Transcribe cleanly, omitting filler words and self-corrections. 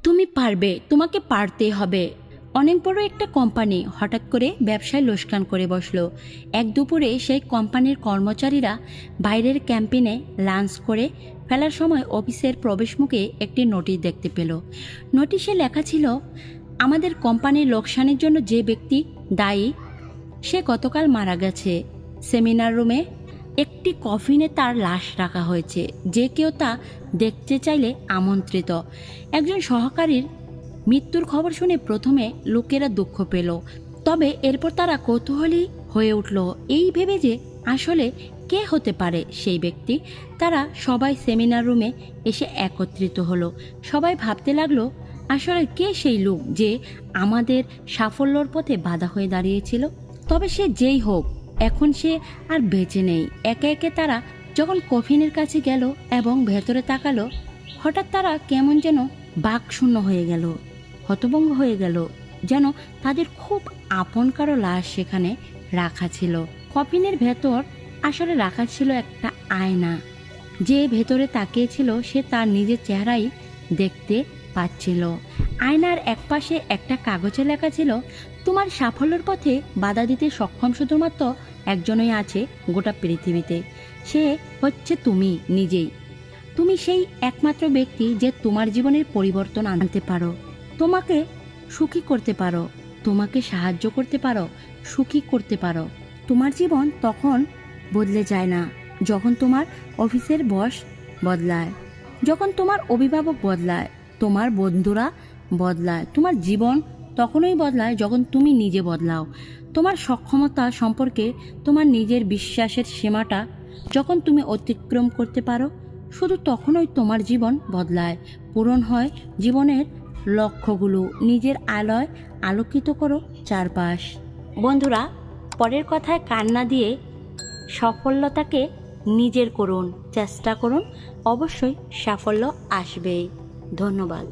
তুমি পারবে, তোমাকে পারতেই হবে। অনেক বড় একটা কোম্পানি হঠাৎ করে ব্যবসায় লোকসান করে বসলো। এক দুপুরে সেই কোম্পানির কর্মচারীরা বাইরের ক্যাম্পিনে লাঞ্চ করে ফেলার সময় অফিসের প্রবেশমুখে একটি নোটিশ দেখতে পেল। নোটিশে লেখা ছিল, আমাদের কোম্পানির লোকসানের জন্য যে ব্যক্তি দায়ী সে গতকাল মারা গেছে। সেমিনার রুমে একটি কফিনে তার লাশ রাখা হয়েছে। যে কেউ তা দেখতে চাইলে আমন্ত্রিত। একজন সহকারীর মৃত্যুর খবর শুনে প্রথমে লোকেরা দুঃখ পেল, তবে এরপর তারা কৌতূহলী হয়ে উঠল এই ভেবে যে আসলে কে হতে পারে সেই ব্যক্তি। তারা সবাই সেমিনার রুমে এসে একত্রিত হলো। সবাই ভাবতে লাগলো, আসলে কে সেই লোক যে আমাদের সাফল্যর পথে বাধা হয়ে দাঁড়িয়েছিল। তবে সে যেই হোক, এখন সে আর বেঁচে নেই। একে একে তারা যখন কফিনের কাছে গেল এবং ভেতরে তাকালো, হঠাৎ তারা কেমন যেন বাকশূন্য হয়ে গেল, হতভম্ব হয়ে গেল, যেন তাদের খুব আপন কারো লাশ সেখানে রাখা ছিল। কফিনের ভেতর আসলে রাখা ছিল একটা আয়না। যে ভেতরে তাকিয়েছিল সে তার নিজের চেহারাই দেখতে পাচ্ছিল। আয়নার একপাশে একটা কাগজে লেখা ছিল, তোমার সাফল্যের পথে বাধা দিতে সক্ষম শুধুমাত্র একজনই আছে গোটা পৃথিবীতে, সে হচ্ছে তুমি নিজেই। তুমি সেই একমাত্র ব্যক্তি যে তোমার জীবনের পরিবর্তন আনতে পারো, তোমাকে সুখী করতে পারো, তোমাকে সাহায্য করতে পারো, সুখী করতে পারো। তোমার জীবন তখন বদলে যায় না যখন তোমার অফিসের বস বদলায়, যখন তোমার অভিভাবক বদলায়, তোমার বন্ধুরা বদলায়। তোমার জীবন তখনই বদলায় যখন তুমি নিজে বদলাও। তোমার সক্ষমতা সম্পর্কে তোমার নিজের বিশ্বাসের সীমাটা যখন তুমি অতিক্রম করতে পারো, শুধু তখনই তোমার জীবন বদলায়, পূরণ হয় জীবনের লক্ষ্যগুলো। নিজের আলোয় আলোকিত করো চারপাশ। বন্ধুরা, পরের কথায় কান্না দিয়ে সফলতাকে নিজের করুন, চেষ্টা করুন, অবশ্যই সাফল্য আসবেই। ধন্যবাদ।